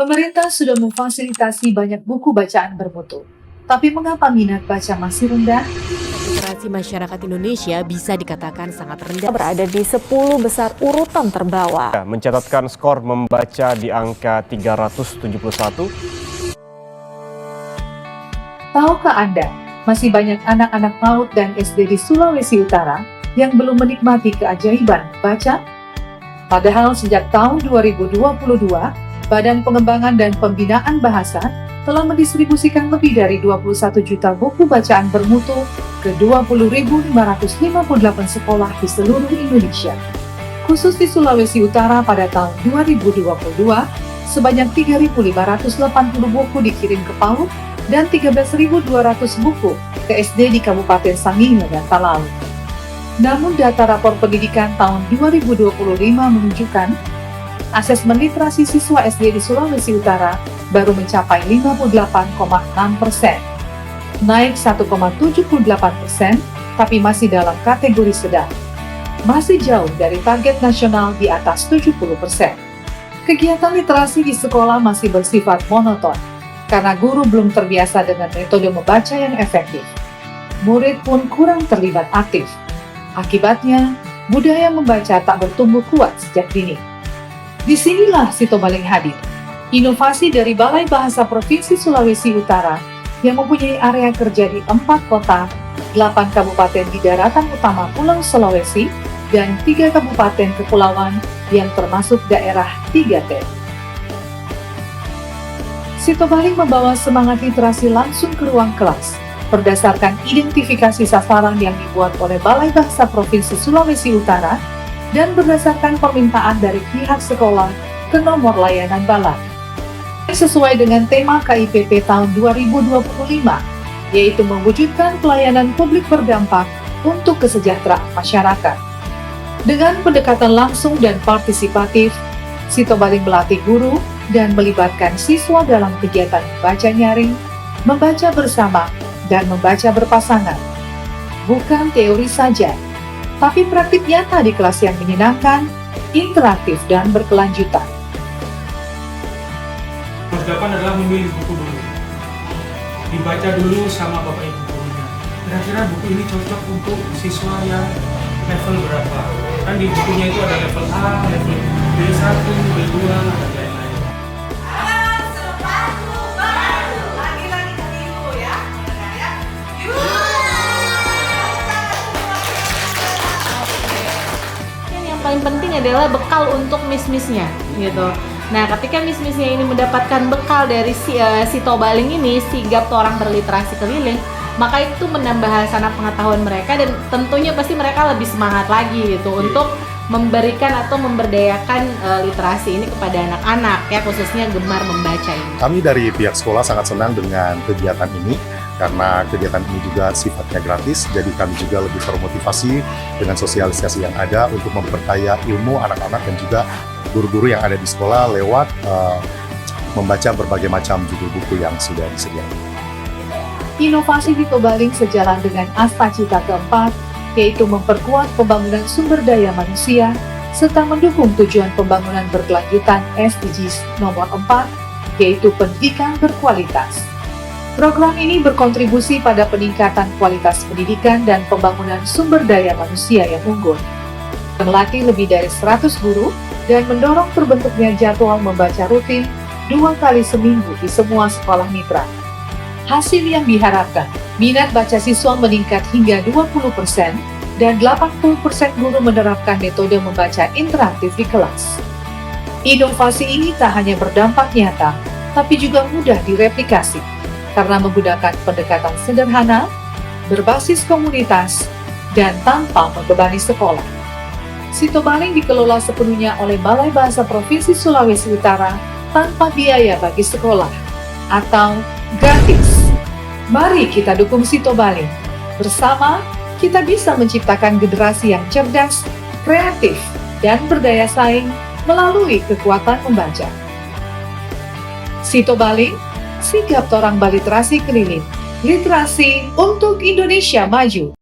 Pemerintah sudah memfasilitasi banyak buku bacaan bermutu. Tapi mengapa minat baca masih rendah? Literasi masyarakat Indonesia bisa dikatakan sangat rendah. Berada di 10 besar urutan terbawah. Mencatatkan skor membaca di angka 371. Tahukah Anda, masih banyak anak-anak PAUD dan SD di Sulawesi Utara yang belum menikmati keajaiban membaca? Padahal sejak tahun 2022, Badan Pengembangan dan Pembinaan Bahasa telah mendistribusikan lebih dari 21 juta buku bacaan bermutu ke 20.558 sekolah di seluruh Indonesia. Khusus di Sulawesi Utara pada tahun 2022, sebanyak 3.580 buku dikirim ke PAUD dan 13.200 buku ke SD di Kabupaten Sangihe dan Talaut. Namun data rapor pendidikan tahun 2025 menunjukkan asesmen literasi siswa SD di Sulawesi Utara baru mencapai 58,6%, naik 1,78%, tapi masih dalam kategori sedang. Masih jauh dari target nasional di atas 70%. Kegiatan literasi di sekolah masih bersifat monoton, karena guru belum terbiasa dengan metode membaca yang efektif. Murid pun kurang terlibat aktif. Akibatnya, budaya membaca tak bertumbuh kuat sejak dini. Disinilah Sitobaling hadir, inovasi dari Balai Bahasa Provinsi Sulawesi Utara yang mempunyai area kerja di 4 kota, 8 kabupaten di daratan utama Pulau Sulawesi, dan 3 kabupaten kepulauan yang termasuk daerah 3T. Sitobaling membawa semangat literasi langsung ke ruang kelas, berdasarkan identifikasi sasaran yang dibuat oleh Balai Bahasa Provinsi Sulawesi Utara dan berdasarkan permintaan dari pihak sekolah ke nomor layanan balai. Sesuai dengan tema KIPP tahun 2025, yaitu mewujudkan pelayanan publik berdampak untuk kesejahteraan masyarakat. Dengan pendekatan langsung dan partisipatif, Sitobaling melatih guru dan melibatkan siswa dalam kegiatan membaca nyaring, membaca bersama, dan membaca berpasangan. Bukan teori saja, tapi praktik nyata di kelas yang menyenangkan, interaktif, dan berkelanjutan. Persiapan adalah memilih buku dulu. Dibaca dulu sama bapak ibu gurunya. Kira-kira buku ini cocok untuk siswa yang level berapa? Kan di bukunya itu ada level A, level B1, B2, dan lain-lain. Paling penting adalah bekal untuk miss-missnya gitu. Nah, ketika miss-missnya ini mendapatkan bekal dari Sitobaling ini, sigap orang berliterasi keliling, maka itu menambah hasanah pengetahuan mereka dan tentunya pasti mereka lebih semangat lagi gitu untuk memberikan atau memberdayakan literasi ini kepada anak-anak ya, khususnya gemar membaca ini. Kami dari pihak sekolah sangat senang dengan kegiatan ini karena kegiatan ini juga sifatnya gratis, jadi kami juga lebih termotivasi dengan sosialisasi yang ada untuk memperkaya ilmu anak-anak dan juga guru-guru yang ada di sekolah lewat membaca berbagai macam judul buku yang sudah disediakan. Inovasi Sitobaling sejalan dengan asta cita keempat, yaitu memperkuat pembangunan sumber daya manusia, serta mendukung tujuan pembangunan berkelanjutan SDGs nomor 4, yaitu pendidikan berkualitas. Program ini berkontribusi pada peningkatan kualitas pendidikan dan pembangunan sumber daya manusia yang unggul. Melatih lebih dari 100 guru dan mendorong terbentuknya jadwal membaca rutin 2 kali seminggu di semua sekolah mitra. Hasil yang diharapkan, minat baca siswa meningkat hingga 20% dan 80% guru menerapkan metode membaca interaktif di kelas. Inovasi ini tak hanya berdampak nyata, tapi juga mudah direplikasi karena menggunakan pendekatan sederhana, berbasis komunitas, dan tanpa membebani sekolah. Sitobaling dikelola sepenuhnya oleh Balai Bahasa Provinsi Sulawesi Utara tanpa biaya bagi sekolah atau gratis. Mari kita dukung Sitobaling. Bersama, kita bisa menciptakan generasi yang cerdas, kreatif, dan berdaya saing melalui kekuatan membaca. Sitobaling, sigap torang baliterasi keliling. Literasi untuk Indonesia maju.